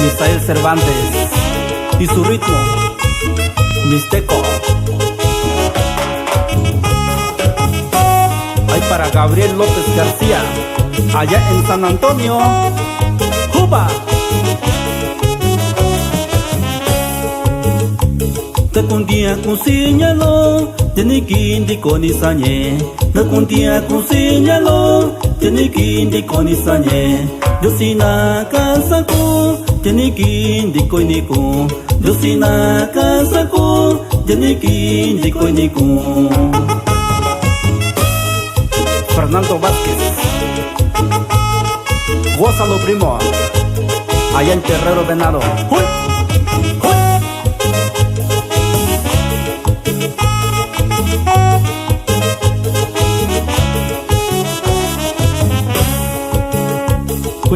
Misael Cervantes y su ritmo mixteco. Hay para Gabriel López García, allá en San Antonio, Cuba. Ta kundia kusinyalo, teni kindi koni sanye. Ta kundia kusinyalo, teni kindi koni sanye. Yosina kasaku, teni kindi koni ku. Yosina kasaku, teni kindi koni ku. Fernando Vázquez, gózalo primo, allá en Terrero Venado. ¡Uy!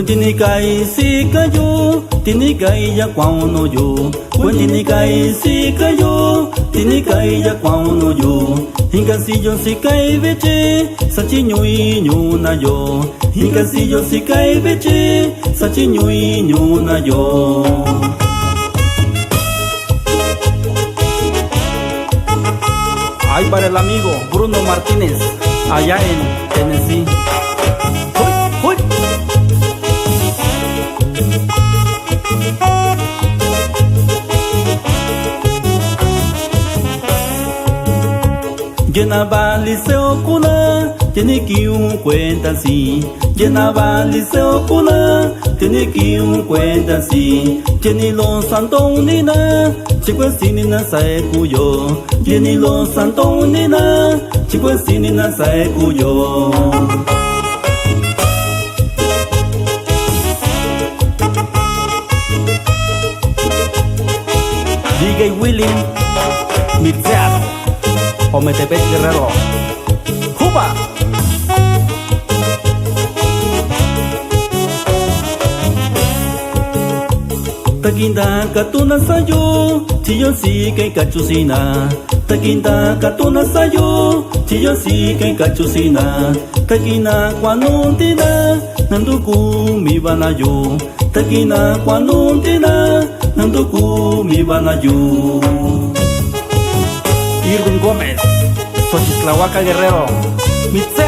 Tini kai si kayo, tini kai ya kwao no yo. Tini kai si kayo, tini kai ya kwao no yo. Hinga si yo si kai veche, sachi nyui nyu na yo. Hinga si yo si kai veche, sachi nyui nyu na yo. Ay para el amigo Bruno Martínez, allá en Tennessee. ¡Uy! ¡Uy! Llenaba liceo cuna, tiene que un cuenta así. Llenaba liceo cuna, tiene que un cuenta así. Tiene los santonina, chico sinina sae cuyo. Tiene los santonina, chico sinina sae cuyo. DJ Willy Mixeado, Ometepec Guerrero, Cuba. Takinda katuna sayo, chiyo si kay kachusina. Takinda katuna sayo, chiyo si kay kachusina. Takina kwanuntina, nanduku mi banayo. Takina kwanuntina, nanduku mi banayo. Irwin Gómez, Xochitlahuaca Guerrero, Mixteco.